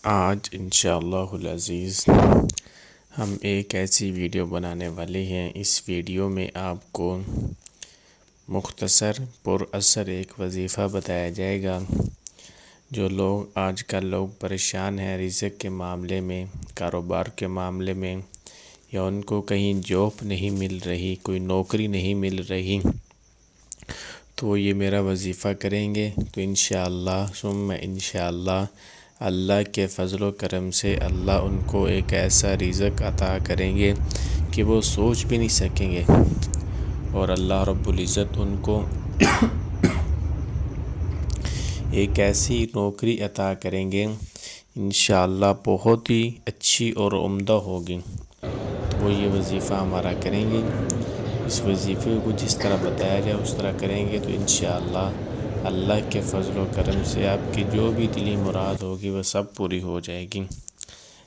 آج انشاءاللہ العزیز ہم ایک ایسی ویڈیو بنانے والے ہیں۔ اس ویڈیو میں آپ کو مختصر پر اثر ایک وظیفہ بتایا جائے گا۔ جو لوگ آج کل پریشان ہیں رزق کے معاملے میں، کاروبار کے معاملے میں، یا ان کو کہیں جاب نہیں مل رہی، کوئی نوکری نہیں مل رہی، تو یہ میرا وظیفہ کریں گے تو انشاءاللہ ثم انشاءاللہ اللہ کے فضل و کرم سے اللہ ان کو ایک ایسا رزق عطا کریں گے کہ وہ سوچ بھی نہیں سکیں گے، اور اللہ رب العزت ان کو ایک ایسی نوکری عطا کریں گے انشاءاللہ بہت ہی اچھی اور عمدہ ہوگی۔ تو وہ یہ وظیفہ ہمارا کریں گے۔ اس وظیفے کو جس طرح بتایا جائے اس طرح کریں گے تو انشاءاللہ اللہ کے فضل و کرم سے آپ کی جو بھی دلی مراد ہوگی وہ سب پوری ہو جائے گی۔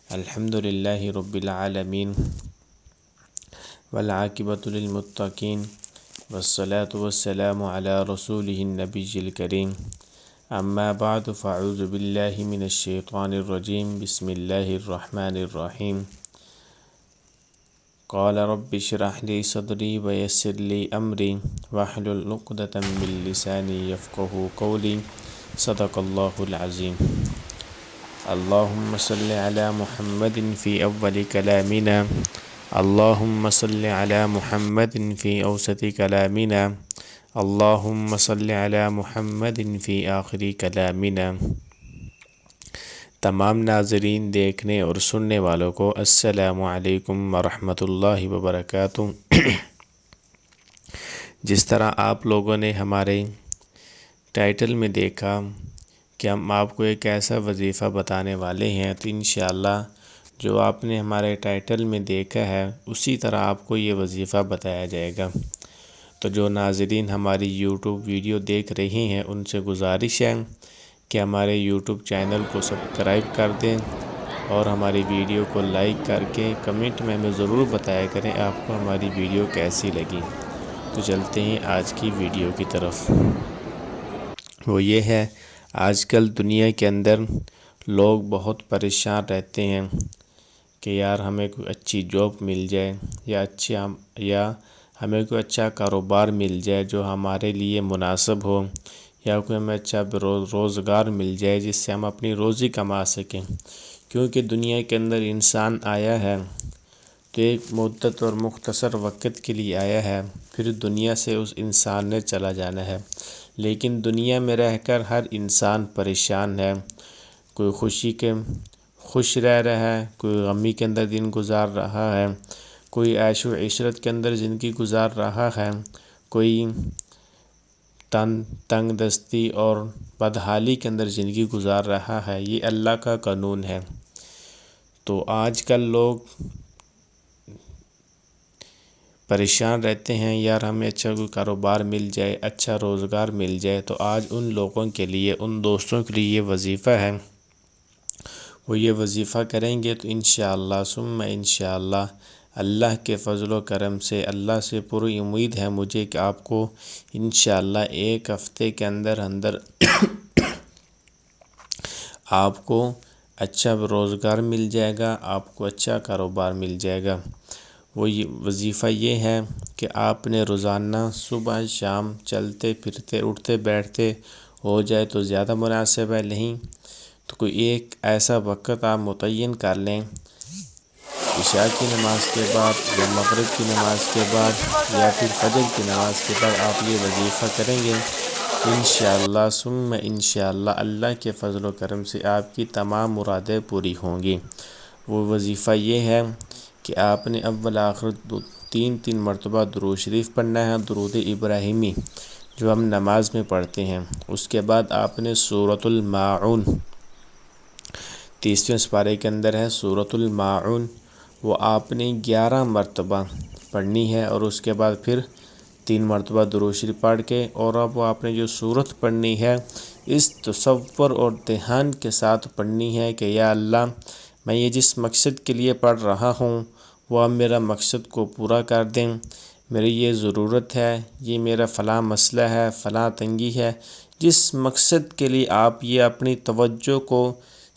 الحمدللہ رب العالمین والعاقبۃ للمتقین والصلاة والسلام علی رسولہ النبی الکریم، اما بعد فاعوذ باللہ من الشیطان الرجیم، بسم اللہ الرحمن الرحیم۔ قال رب اشرح لي صدري ويسر لي أمري واحلل عقدة من لساني يفقهوا قولي، صدق الله العظيم۔ اللهم صل على محمد في أول كلامنا، اللهم صل على محمد في أوسط كلامنا، اللهم صل على محمد في آخر كلامنا۔ تمام ناظرین، دیکھنے اور سننے والوں کو السلام علیکم ورحمۃ اللہ وبرکاتہ۔ جس طرح آپ لوگوں نے ہمارے ٹائٹل میں دیکھا کہ ہم آپ کو ایک ایسا وظیفہ بتانے والے ہیں، تو انشاءاللہ جو آپ نے ہمارے ٹائٹل میں دیکھا ہے اسی طرح آپ کو یہ وظیفہ بتایا جائے گا۔ تو جو ناظرین ہماری یوٹیوب ویڈیو دیکھ رہے ہیں ان سے گزارش ہے کہ ہمارے یوٹیوب چینل کو سبسکرائب کر دیں اور ہماری ویڈیو کو لائک کر کے کمنٹ میں ہمیں ضرور بتایا کریں آپ کو ہماری ویڈیو کیسی لگی۔ تو چلتے ہیں آج کی ویڈیو کی طرف۔ وہ یہ ہے، آج کل دنیا کے اندر لوگ بہت پریشان رہتے ہیں کہ یار ہمیں کوئی اچھی جاب مل جائے یا ہمیں کوئی اچھا کاروبار مل جائے جو ہمارے لیے مناسب ہو، یا کوئی ہمیں اچھا روزگار مل جائے جس سے ہم اپنی روزی کما سکیں، کیونکہ دنیا کے اندر انسان آیا ہے تو ایک مدت اور مختصر وقت کے لیے آیا ہے، پھر دنیا سے اس انسان نے چلا جانا ہے۔ لیکن دنیا میں رہ کر ہر انسان پریشان ہے، کوئی خوش رہ رہا ہے، کوئی غمی کے اندر دن گزار رہا ہے، کوئی عیش و عشرت کے اندر زندگی گزار رہا ہے، کوئی تنگ دستی اور بدحالی کے اندر زندگی گزار رہا ہے۔ یہ اللہ کا قانون ہے۔ تو آج کل لوگ پریشان رہتے ہیں، یار ہمیں اچھا کوئی کاروبار مل جائے، اچھا روزگار مل جائے۔ تو آج ان لوگوں کے لیے، ان دوستوں کے لیے یہ وظیفہ ہے، وہ یہ وظیفہ کریں گے تو انشاءاللہ ثم انشاءاللہ اللہ کے فضل و کرم سے، اللہ سے پوری امید ہے مجھے کہ آپ کو انشاءاللہ ایک ہفتے کے اندر آپ کو اچھا روزگار مل جائے گا، آپ کو اچھا کاروبار مل جائے گا۔ وہ یہ وظیفہ یہ ہے کہ آپ نے روزانہ صبح شام چلتے پھرتے اٹھتے بیٹھتے ہو جائے تو زیادہ مناسب ہے، نہیں تو کوئی ایک ایسا وقت آپ متعین کر لیں، عشاء کی نماز کے بعد یا مغرب کی نماز کے بعد یا پھر فجر کی نماز کے بعد آپ یہ وظیفہ کریں گے، انشاءاللہ ثم انشاءاللہ اللہ کے فضل و کرم سے آپ کی تمام مرادیں پوری ہوں گی۔ وہ وظیفہ یہ ہے کہ آپ نے اول آخر تین مرتبہ درود شریف پڑھنا ہے، درود ابراہیمی جو ہم نماز میں پڑھتے ہیں۔ اس کے بعد آپ نے سورۃ الماعون، 30ویں سپارے کے اندر ہے سورۃ الماعون، وہ آپ نے 11 مرتبہ پڑھنی ہے، اور اس کے بعد پھر 3 مرتبہ درود شریف پڑھ کے، اور اب آپ نے جو سورت پڑھنی ہے اس تصور اور دھیان کے ساتھ پڑھنی ہے کہ یا اللہ میں یہ جس مقصد کے لیے پڑھ رہا ہوں وہ اب میرا مقصد کو پورا کر دیں، میری یہ ضرورت ہے، یہ میرا فلاں مسئلہ ہے، فلاں تنگی ہے، جس مقصد کے لیے آپ یہ اپنی توجہ کو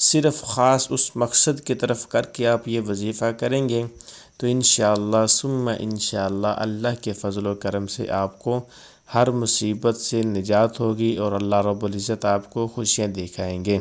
صرف خاص اس مقصد کی طرف کر کے آپ یہ وظیفہ کریں گے تو انشاءاللہ ثم انشاءاللہ اللہ کے فضل و کرم سے آپ کو ہر مصیبت سے نجات ہوگی اور اللہ رب العزت آپ کو خوشیاں دکھائیں گے۔